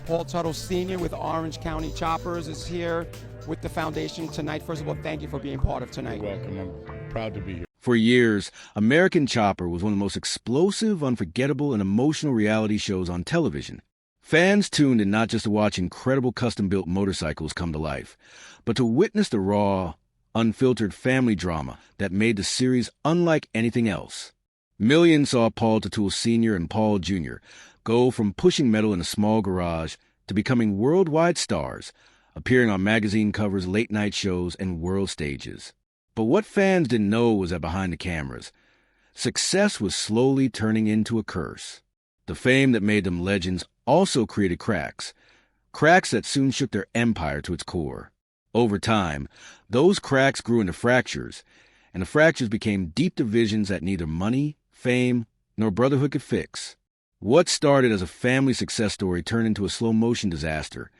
Paul Teutul Sr. with Orange County Choppers is here with the foundation tonight. First of all, thank you for being part of tonight. You're welcome. I'm proud to be here. For years, American Chopper was one of the most explosive, unforgettable, and emotional reality shows on television. Fans tuned in not just to watch incredible custom-built motorcycles come to life, but to witness the raw, unfiltered family drama that made the series unlike anything else. Millions saw Paul Teutul Sr. and Paul Jr. go from pushing metal in a small garage to becoming worldwide stars, appearing on magazine covers, late-night shows, and world stages. But what fans didn't know was that behind the cameras, success was slowly turning into a curse. The fame that made them legends also created cracks that soon shook their empire to its core. Over time, those cracks grew into fractures, and the fractures became deep divisions that neither money, fame, nor brotherhood could fix. What started as a family success story turned into a slow-motion disaster,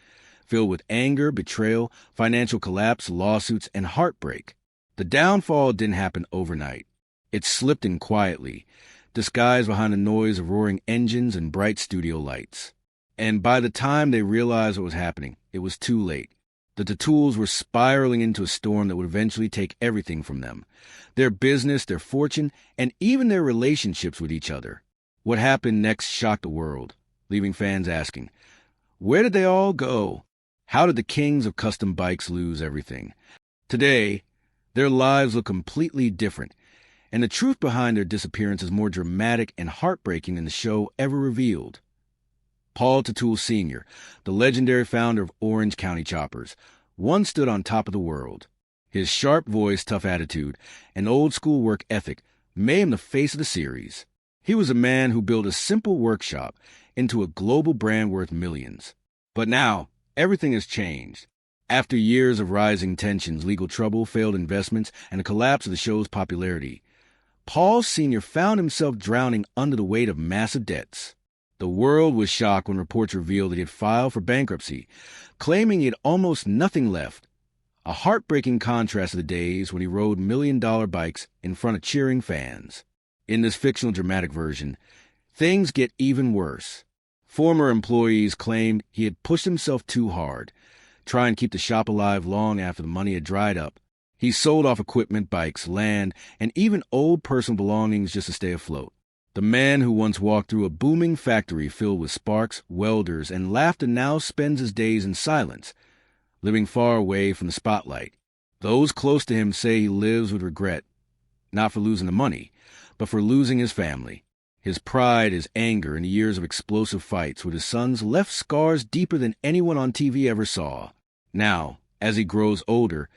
filled with anger, betrayal, financial collapse, lawsuits, and heartbreak. The downfall didn't happen overnight. It slipped in quietly, disguised behind the noise of roaring engines and bright studio lights. And by the time they realized what was happening, it was too late. The Teutuls were spiraling into a storm that would eventually take everything from them: their business, their fortune, and even their relationships with each other. What happened next shocked the world, leaving fans asking, where did they all go? How did the kings of custom bikes lose everything? Today, their lives look completely different, and the truth behind their disappearance is more dramatic and heartbreaking than the show ever revealed. Paul Teutul Sr., the legendary founder of Orange County Choppers, once stood on top of the world. His sharp voice, tough attitude, and old-school work ethic made him the face of the series. He was a man who built a simple workshop into a global brand worth millions. But now, everything has changed. After years of rising tensions, legal trouble, failed investments, and a collapse of the show's popularity, Paul Sr. found himself drowning under the weight of massive debts. The world was shocked when reports revealed that he had filed for bankruptcy, claiming he had almost nothing left. A heartbreaking contrast to the days when he rode million-dollar bikes in front of cheering fans. In this fictional dramatic version, things get even worse. Former employees claimed he had pushed himself too hard, trying to keep the shop alive long after the money had dried up. He sold off equipment, bikes, land, and even old personal belongings just to stay afloat. The man who once walked through a booming factory filled with sparks, welders, and laughter now spends his days in silence, living far away from the spotlight. Those close to him say he lives with regret, not for losing the money, but for losing his family. His pride, his anger, and the years of explosive fights with his sons left scars deeper than anyone on TV ever saw. Now, as he grows older,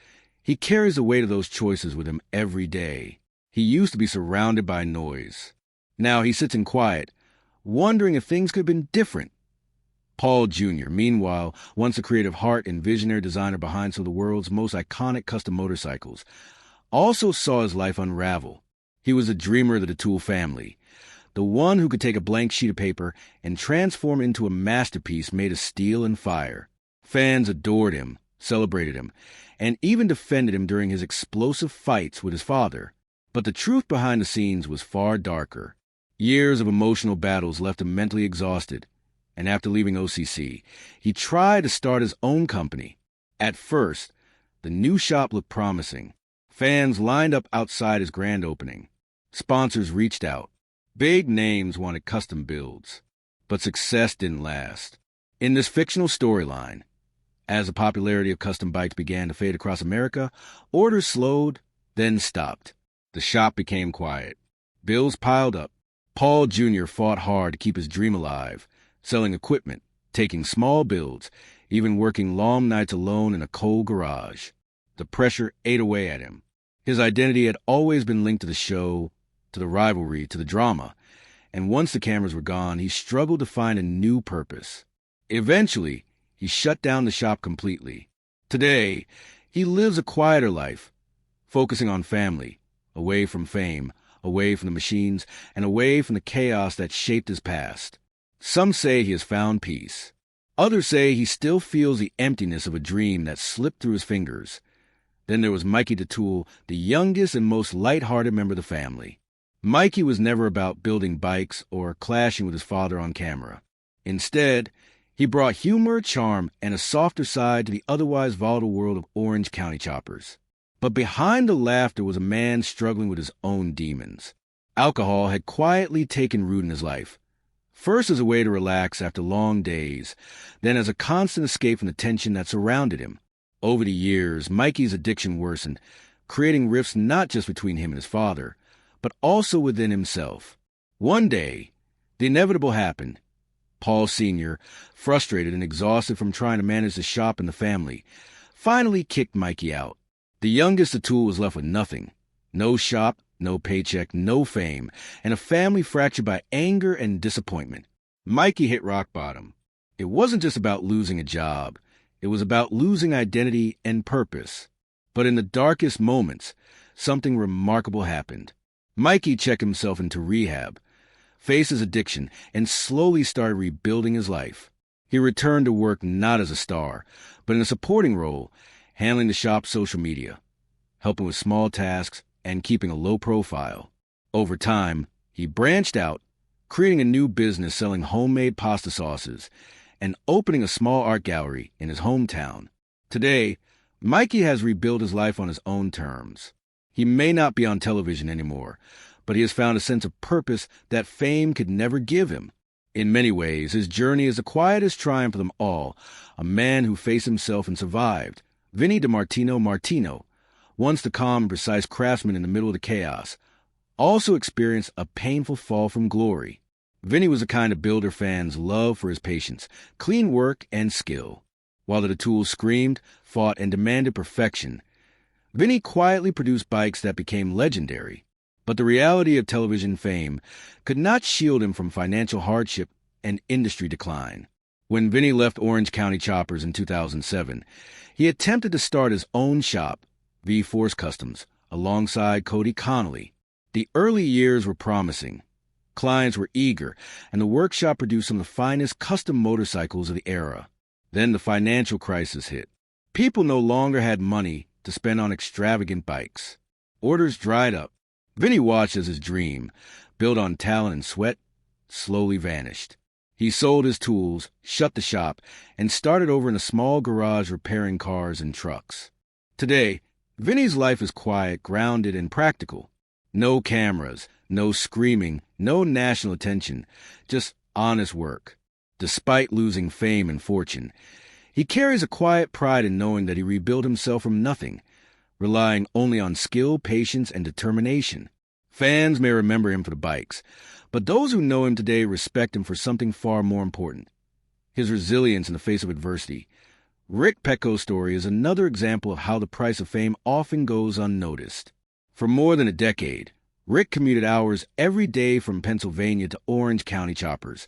he carries the weight of those choices with him every day. He used to be surrounded by noise. Now he sits in quiet, wondering if things could have been different. Paul Jr., meanwhile, once a creative heart and visionary designer behind some of the world's most iconic custom motorcycles, also saw his life unravel. He was a dreamer of the Teutul family, the one who could take a blank sheet of paper and transform it into a masterpiece made of steel and fire. Fans adored him, celebrated him, and even defended him during his explosive fights with his father. But the truth behind the scenes was far darker. Years of emotional battles left him mentally exhausted, and after leaving OCC, he tried to start his own company. At first, the new shop looked promising. Fans lined up outside his grand opening. Sponsors reached out. Big names wanted custom builds. But success didn't last. In this fictional storyline, as the popularity of custom bikes began to fade across America, orders slowed, then stopped. The shop became quiet. Bills piled up. Paul Jr. fought hard to keep his dream alive, selling equipment, taking small builds, even working long nights alone in a cold garage. The pressure ate away at him. His identity had always been linked to the show, to the rivalry, to the drama, and once the cameras were gone, he struggled to find a new purpose. Eventually, he shut down the shop completely. Today, he lives a quieter life, focusing on family, away from fame, away from the machines, and away from the chaos that shaped his past. Some say he has found peace. Others say he still feels the emptiness of a dream that slipped through his fingers. Then there was Mikey Teutul, the youngest and most light-hearted member of the family. Mikey was never about building bikes or clashing with his father on camera. Instead, He brought humor, charm, and a softer side to the otherwise volatile world of Orange County choppers. But behind the laughter was a man struggling with his own demons. Alcohol had quietly taken root in his life, first as a way to relax after long days, then as a constant escape from the tension that surrounded him. Over the years, Mikey's addiction worsened, creating rifts not just between him and his father, but also within himself. One day, the inevitable happened. Paul Sr., frustrated and exhausted from trying to manage the shop and the family, finally kicked Mikey out. The youngest Teutul was left with nothing. No shop, no paycheck, no fame, and a family fractured by anger and disappointment. Mikey hit rock bottom. It wasn't just about losing a job. It was about losing identity and purpose. But in the darkest moments, something remarkable happened. Mikey checked himself into rehab, faced his addiction, and slowly started rebuilding his life. He returned to work not as a star, but in a supporting role, handling the shop's social media, helping with small tasks, and keeping a low profile. Over time, he branched out, creating a new business selling homemade pasta sauces and opening a small art gallery in his hometown. Today, Mikey has rebuilt his life on his own terms. He may not be on television anymore, but he has found a sense of purpose that fame could never give him. In many ways, his journey is the quietest triumph of them all, a man who faced himself and survived. Vinny Martino, once the calm and precise craftsman in the middle of the chaos, also experienced a painful fall from glory. Vinny was the kind of builder fans love for his patience, clean work, and skill. While the Teutul screamed, fought, and demanded perfection, Vinny quietly produced bikes that became legendary. But the reality of television fame could not shield him from financial hardship and industry decline. When Vinny left Orange County Choppers in 2007, he attempted to start his own shop, V Force Customs, alongside Cody Connolly. The early years were promising. Clients were eager, and the workshop produced some of the finest custom motorcycles of the era. Then the financial crisis hit. People no longer had money to spend on extravagant bikes. Orders dried up. Vinny watched as his dream, built on talent and sweat, slowly vanished. He sold his tools, shut the shop, and started over in a small garage repairing cars and trucks. Today, Vinny's life is quiet, grounded, and practical. No cameras, no screaming, no national attention, just honest work. Despite losing fame and fortune, he carries a quiet pride in knowing that he rebuilt himself from nothing, relying only on skill, patience, and determination. Fans may remember him for the bikes, but those who know him today respect him for something far more important: his resilience in the face of adversity. Rick Petco's story is another example of how the price of fame often goes unnoticed. For more than a decade, Rick commuted hours every day from Pennsylvania to Orange County Choppers,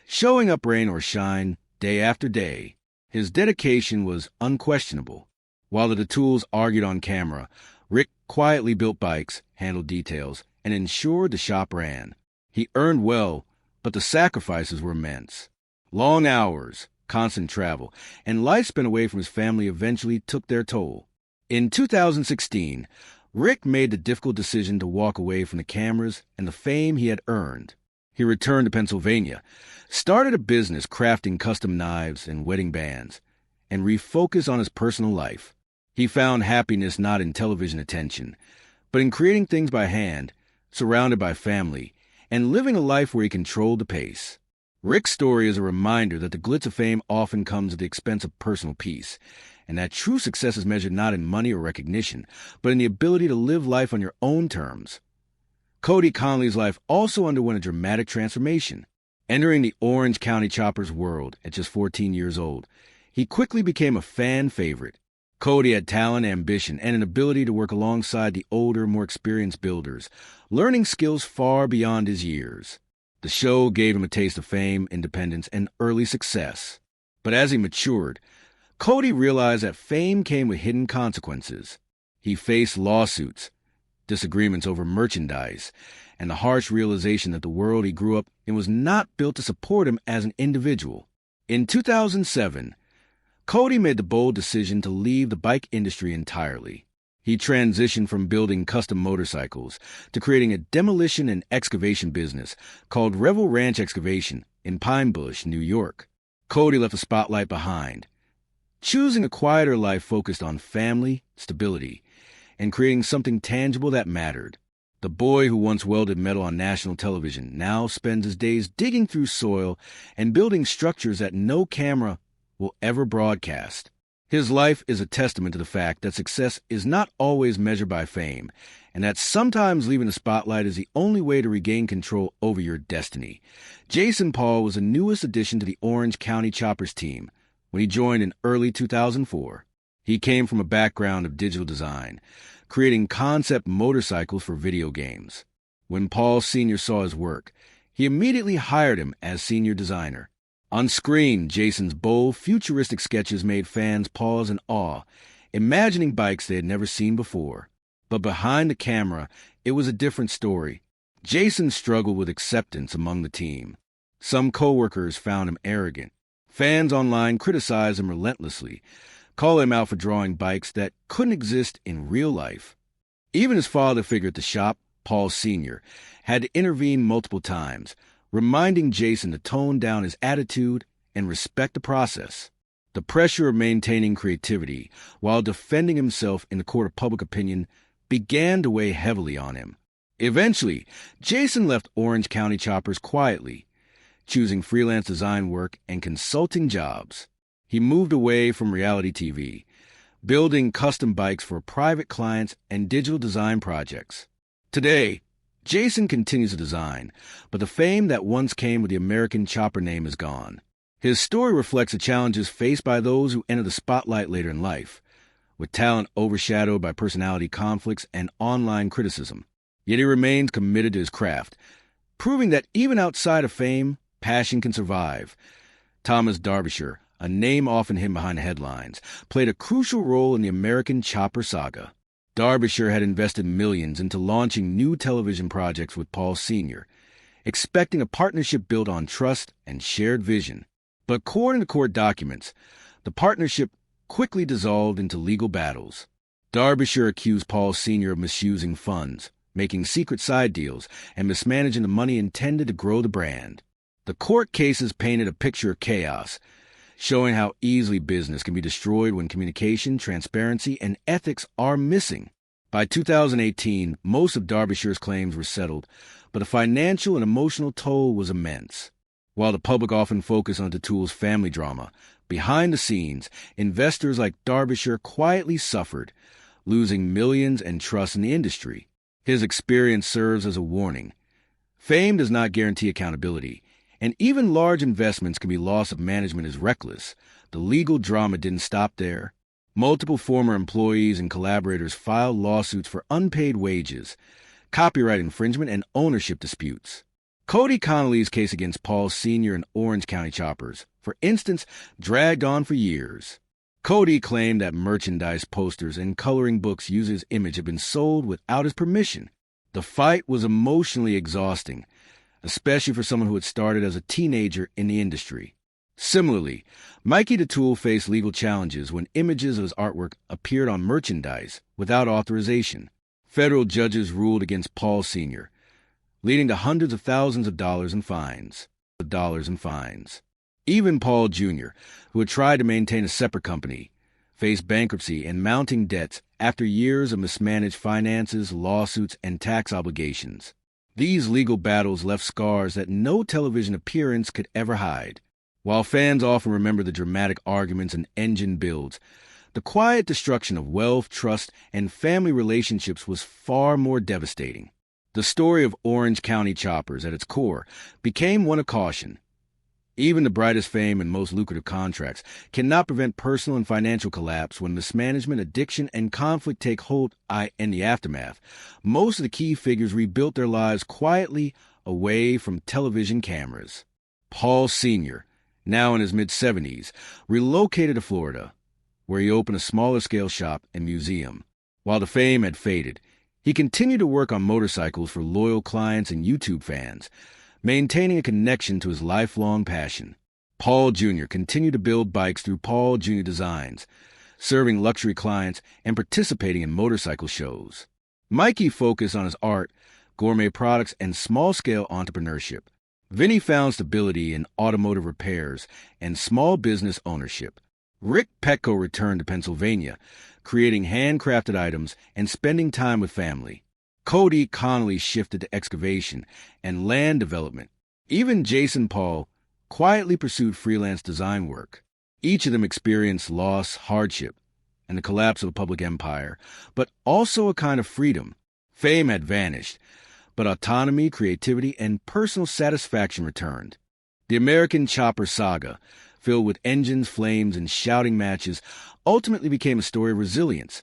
showing up rain or shine, day after day. His dedication was unquestionable. While the Teutuls argued on camera, Rick quietly built bikes, handled details, and ensured the shop ran. He earned well, but the sacrifices were immense. Long hours, constant travel, and life spent away from his family eventually took their toll. In 2016, Rick made the difficult decision to walk away from the cameras and the fame he had earned. He returned to Pennsylvania, started a business crafting custom knives and wedding bands, and refocused on his personal life. He found happiness not in television attention, but in creating things by hand, surrounded by family, and living a life where he controlled the pace. Rick's story is a reminder that the glitz of fame often comes at the expense of personal peace, and that true success is measured not in money or recognition, but in the ability to live life on your own terms. Cody Connolly's life also underwent a dramatic transformation. Entering the Orange County Choppers world at just 14 years old, he quickly became a fan favorite. Cody had talent, ambition, and an ability to work alongside the older, more experienced builders, learning skills far beyond his years. The show gave him a taste of fame, independence, and early success. But as he matured, Cody realized that fame came with hidden consequences. He faced lawsuits, disagreements over merchandise, and the harsh realization that the world he grew up in was not built to support him as an individual. In 2007, Cody made the bold decision to leave the bike industry entirely. He transitioned from building custom motorcycles to creating a demolition and excavation business called Revel Ranch Excavation in Pine Bush, New York. Cody left the spotlight behind, choosing a quieter life focused on family, stability, and creating something tangible that mattered. The boy who once welded metal on national television now spends his days digging through soil and building structures that no camera will ever broadcast. His life is a testament to the fact that success is not always measured by fame, and that sometimes leaving the spotlight is the only way to regain control over your destiny. Jason Paul was the newest addition to the Orange County Choppers team when he joined in early 2004. He came from a background of digital design, creating concept motorcycles for video games. When Paul Sr. saw his work, he immediately hired him as senior designer. On screen, Jason's bold, futuristic sketches made fans pause in awe, imagining bikes they had never seen before. But behind the camera, it was a different story. Jason struggled with acceptance among the team. Some coworkers found him arrogant. Fans online criticized him relentlessly, calling him out for drawing bikes that couldn't exist in real life. Even his father figure at the shop, Paul Sr., had to intervene multiple times, reminding Jason to tone down his attitude and respect the process. The pressure of maintaining creativity while defending himself in the court of public opinion began to weigh heavily on him. Eventually, Jason left Orange County Choppers quietly, choosing freelance design work and consulting jobs. He moved away from reality TV, building custom bikes for private clients and digital design projects. Today, Jason continues to design, but the fame that once came with the American Chopper name is gone. His story reflects the challenges faced by those who enter the spotlight later in life, with talent overshadowed by personality conflicts and online criticism. Yet he remains committed to his craft, proving that even outside of fame, passion can survive. Thomas Derbyshire, a name often hidden behind the headlines, played a crucial role in the American Chopper saga. Derbyshire had invested millions into launching new television projects with Paul Sr., expecting a partnership built on trust and shared vision. But according to court documents, the partnership quickly dissolved into legal battles. Derbyshire accused Paul Sr. of misusing funds, making secret side deals, and mismanaging the money intended to grow the brand. The court cases painted a picture of chaos, showing how easily business can be destroyed when communication, transparency, and ethics are missing. By 2018, most of Derbyshire's claims were settled, but the financial and emotional toll was immense. While the public often focused on Teutul's family drama, behind the scenes, investors like Derbyshire quietly suffered, losing millions and trust in the industry. His experience serves as a warning. Fame does not guarantee accountability, and even large investments can be lost if management is reckless. The legal drama didn't stop there. Multiple former employees and collaborators filed lawsuits for unpaid wages, copyright infringement, and ownership disputes. Cody Connolly's case against Paul Sr. and Orange County Choppers, for instance, dragged on for years. Cody claimed that merchandise posters and coloring books using his image had been sold without his permission. The fight was emotionally exhausting, especially for someone who had started as a teenager in the industry. Similarly, Mikey Teutul faced legal challenges when images of his artwork appeared on merchandise without authorization. Federal judges ruled against Paul Sr., leading to hundreds of thousands of dollars in fines. Even Paul Jr., who had tried to maintain a separate company, faced bankruptcy and mounting debts after years of mismanaged finances, lawsuits, and tax obligations. These legal battles left scars that no television appearance could ever hide. While fans often remember the dramatic arguments and engine builds, the quiet destruction of wealth, trust, and family relationships was far more devastating. The story of Orange County Choppers, at its core, became one of caution. Even the brightest fame and most lucrative contracts cannot prevent personal and financial collapse when mismanagement, addiction, and conflict take hold in the aftermath. Most of the key figures rebuilt their lives quietly away from television cameras. Paul Sr., now in his mid-70s, relocated to Florida, where he opened a smaller-scale shop and museum. While the fame had faded, he continued to work on motorcycles for loyal clients and YouTube fans, maintaining a connection to his lifelong passion. Paul Jr. continued to build bikes through Paul Jr. Designs, serving luxury clients and participating in motorcycle shows. Mikey focused on his art, gourmet products, and small-scale entrepreneurship, Vinny found stability in automotive repairs and small business ownership. Rick Petco returned to Pennsylvania, creating handcrafted items and spending time with family. Cody Connolly shifted to excavation and land development. Even Jason Paul quietly pursued freelance design work. Each of them experienced loss, hardship, and the collapse of a public empire, but also a kind of freedom. Fame had vanished, but autonomy, creativity, and personal satisfaction returned. The American Chopper saga, filled with engines, flames, and shouting matches, ultimately became a story of resilience,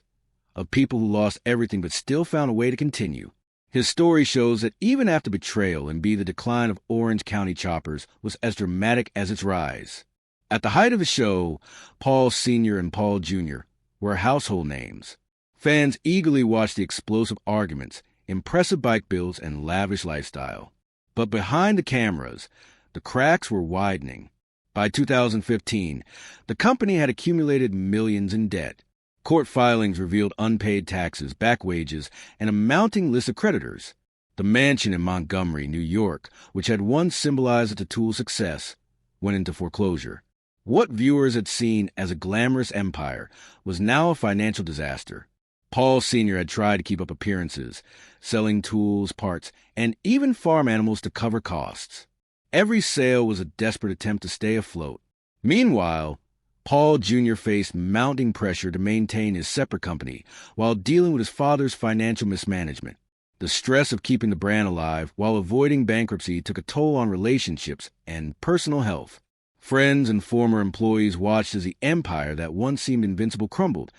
of people who lost everything but still found a way to continue. His story shows that even after betrayal and the decline of Orange County Choppers was as dramatic as its rise. At the height of the show, Paul Sr. and Paul Jr. were household names. Fans eagerly watched the explosive arguments, impressive bike builds, and lavish lifestyle. But behind the cameras, the cracks were widening. By 2015, the company had accumulated millions in debt. Court filings revealed unpaid taxes, back wages, and a mounting list of creditors. The mansion in Montgomery, New York, which had once symbolized the Teutul success, went into foreclosure. What viewers had seen as a glamorous empire was now a financial disaster. Paul Sr. had tried to keep up appearances, selling tools, parts, and even farm animals to cover costs. Every sale was a desperate attempt to stay afloat. Meanwhile, Paul Jr. faced mounting pressure to maintain his separate company while dealing with his father's financial mismanagement. The stress of keeping the brand alive while avoiding bankruptcy took a toll on relationships and personal health. Friends and former employees watched as the empire that once seemed invincible crumbled,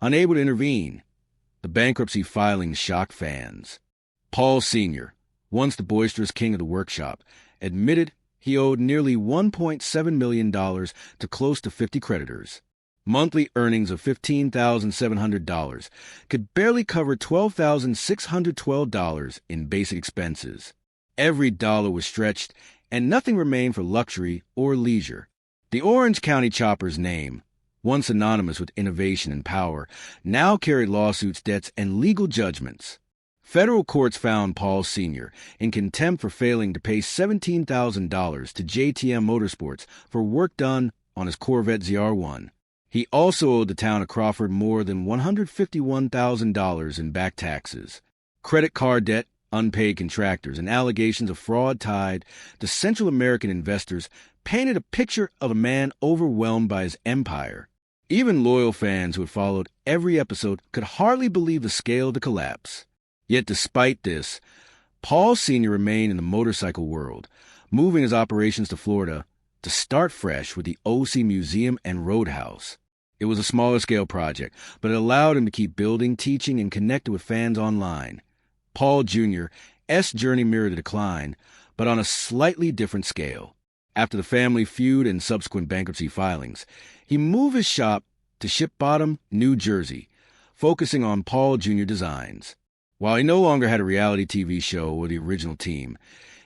unable to intervene. The bankruptcy filings shocked fans. Paul Sr., once the boisterous king of the workshop, admitted he owed nearly $1.7 million to close to 50 creditors. Monthly earnings of $15,700 could barely cover $12,612 in basic expenses. Every dollar was stretched, and nothing remained for luxury or leisure. The Orange County Choppers name, once synonymous with innovation and power, now carried lawsuits, debts, and legal judgments. Federal courts found Paul Sr. in contempt for failing to pay $17,000 to JTM Motorsports for work done on his Corvette ZR1. He also owed the town of Crawford more than $151,000 in back taxes. Credit card debt, unpaid contractors, and allegations of fraud tied to Central American investors painted a picture of a man overwhelmed by his empire. Even loyal fans who had followed every episode could hardly believe the scale of the collapse. Yet despite this, Paul Sr. remained in the motorcycle world, moving his operations to Florida to start fresh with the OC Museum and Roadhouse. It was a smaller-scale project, but it allowed him to keep building, teaching, and connecting with fans online. Paul Jr.'s journey mirrored the decline, but on a slightly different scale. After the family feud and subsequent bankruptcy filings, he moved his shop to Ship Bottom, New Jersey, focusing on Paul Jr. designs. While he no longer had a reality TV show or the original team,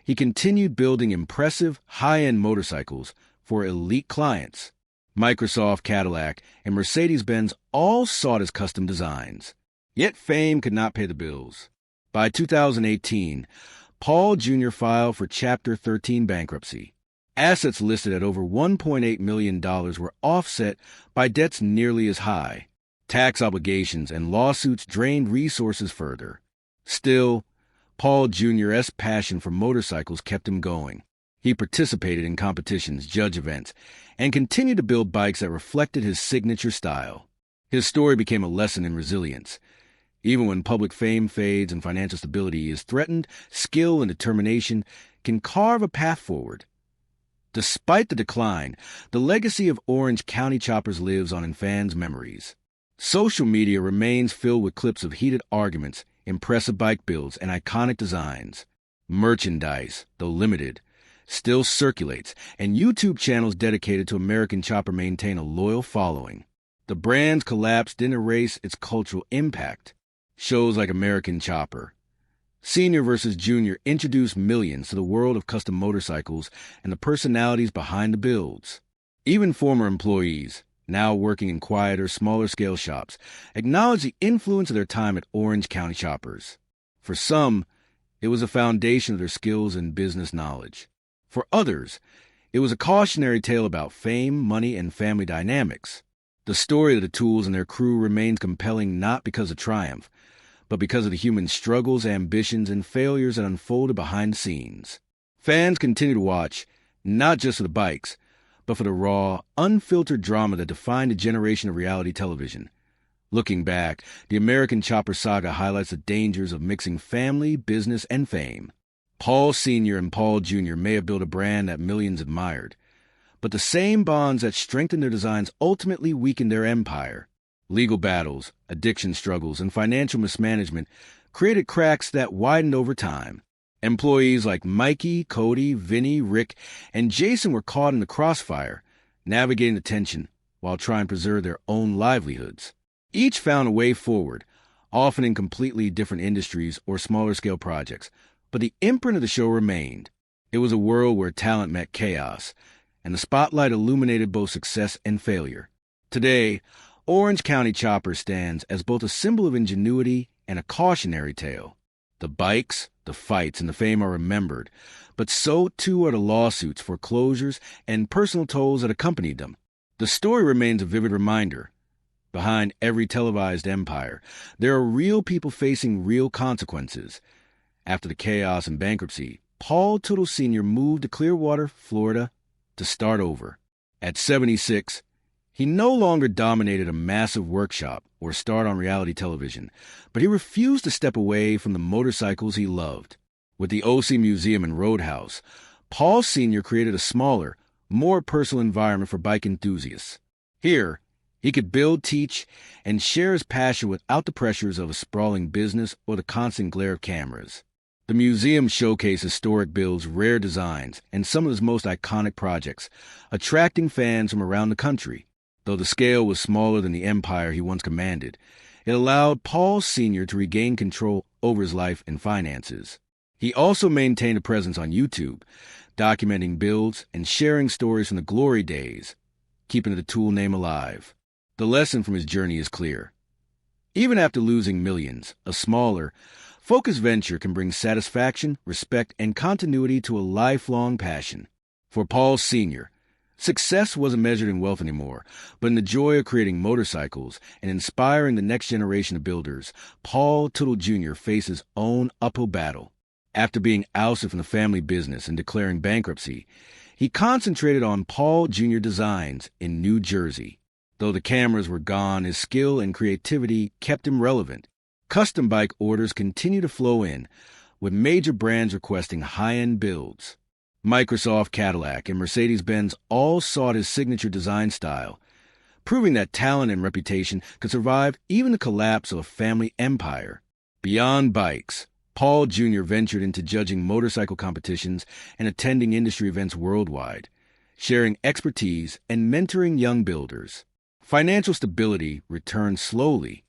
he continued building impressive, high-end motorcycles for elite clients. Microsoft, Cadillac, and Mercedes-Benz all sought his custom designs. Yet fame could not pay the bills. By 2018, Paul Jr. filed for Chapter 13 bankruptcy. Assets listed at over $1.8 million were offset by debts nearly as high. Tax obligations and lawsuits drained resources further. Still, Paul Jr.'s passion for motorcycles kept him going. He participated in competitions, judged events, and continued to build bikes that reflected his signature style. His story became a lesson in resilience. Even when public fame fades and financial stability is threatened, skill and determination can carve a path forward. Despite the decline, the legacy of Orange County Choppers lives on in fans' memories. Social media remains filled with clips of heated arguments, impressive bike builds, and iconic designs. Merchandise, though limited, still circulates, and YouTube channels dedicated to American Chopper maintain a loyal following. The brand's collapse didn't erase its cultural impact. Shows like American Chopper, Senior vs. Junior introduced millions to the world of custom motorcycles and the personalities behind the builds. Even former employees, now working in quieter, smaller-scale shops, acknowledge the influence of their time at Orange County Choppers. For some, it was a foundation of their skills and business knowledge. For others, it was a cautionary tale about fame, money, and family dynamics. The story of the Teutuls and their crew remains compelling not because of triumph, but because of the human struggles, ambitions, and failures that unfolded behind the scenes. Fans continue to watch, not just for the bikes, but for the raw, unfiltered drama that defined a generation of reality television. Looking back, the American Chopper saga highlights the dangers of mixing family, business, and fame. Paul Sr. and Paul Jr. may have built a brand that millions admired, but the same bonds that strengthened their designs ultimately weakened their empire. Legal battles, addiction struggles, and financial mismanagement created cracks that widened over time. Employees like Mikey, Cody, Vinny, Rick, and Jason were caught in the crossfire, navigating the tension while trying to preserve their own livelihoods. Each found a way forward, often in completely different industries or smaller-scale projects, but the imprint of the show remained. It was a world where talent met chaos, and the spotlight illuminated both success and failure. Today, Orange County Chopper stands as both a symbol of ingenuity and a cautionary tale. The bikes, the fights, and the fame are remembered, but so too are the lawsuits, foreclosures, and personal tolls that accompanied them. The story remains a vivid reminder. Behind every televised empire, there are real people facing real consequences. After the chaos and bankruptcy, Paul Teutul Sr. moved to Clearwater, Florida, to start over. At 76, he no longer dominated a massive workshop or starred on reality television, but he refused to step away from the motorcycles he loved. With the OC Museum and Roadhouse, Paul Sr. created a smaller, more personal environment for bike enthusiasts. Here, he could build, teach, and share his passion without the pressures of a sprawling business or the constant glare of cameras. The museum showcased historic builds, rare designs, and some of his most iconic projects, attracting fans from around the country. Though the scale was smaller than the empire he once commanded, it allowed Paul Sr. to regain control over his life and finances. He also maintained a presence on YouTube, documenting builds and sharing stories from the glory days, keeping the Teutul name alive. The lesson from his journey is clear. Even after losing millions, a smaller, focused venture can bring satisfaction, respect, and continuity to a lifelong passion. For Paul Sr., success wasn't measured in wealth anymore, but in the joy of creating motorcycles and inspiring the next generation of builders. Paul Teutul Jr. faced his own uphill battle. After being ousted from the family business and declaring bankruptcy, he concentrated on Paul Jr. Designs in New Jersey. Though the cameras were gone, his skill and creativity kept him relevant. Custom bike orders continue to flow in, with major brands requesting high-end builds. Microsoft, Cadillac, and Mercedes-Benz all sought his signature design style, proving that talent and reputation could survive even the collapse of a family empire. Beyond bikes, Paul Jr. ventured into judging motorcycle competitions and attending industry events worldwide, sharing expertise and mentoring young builders. Financial stability returned slowly,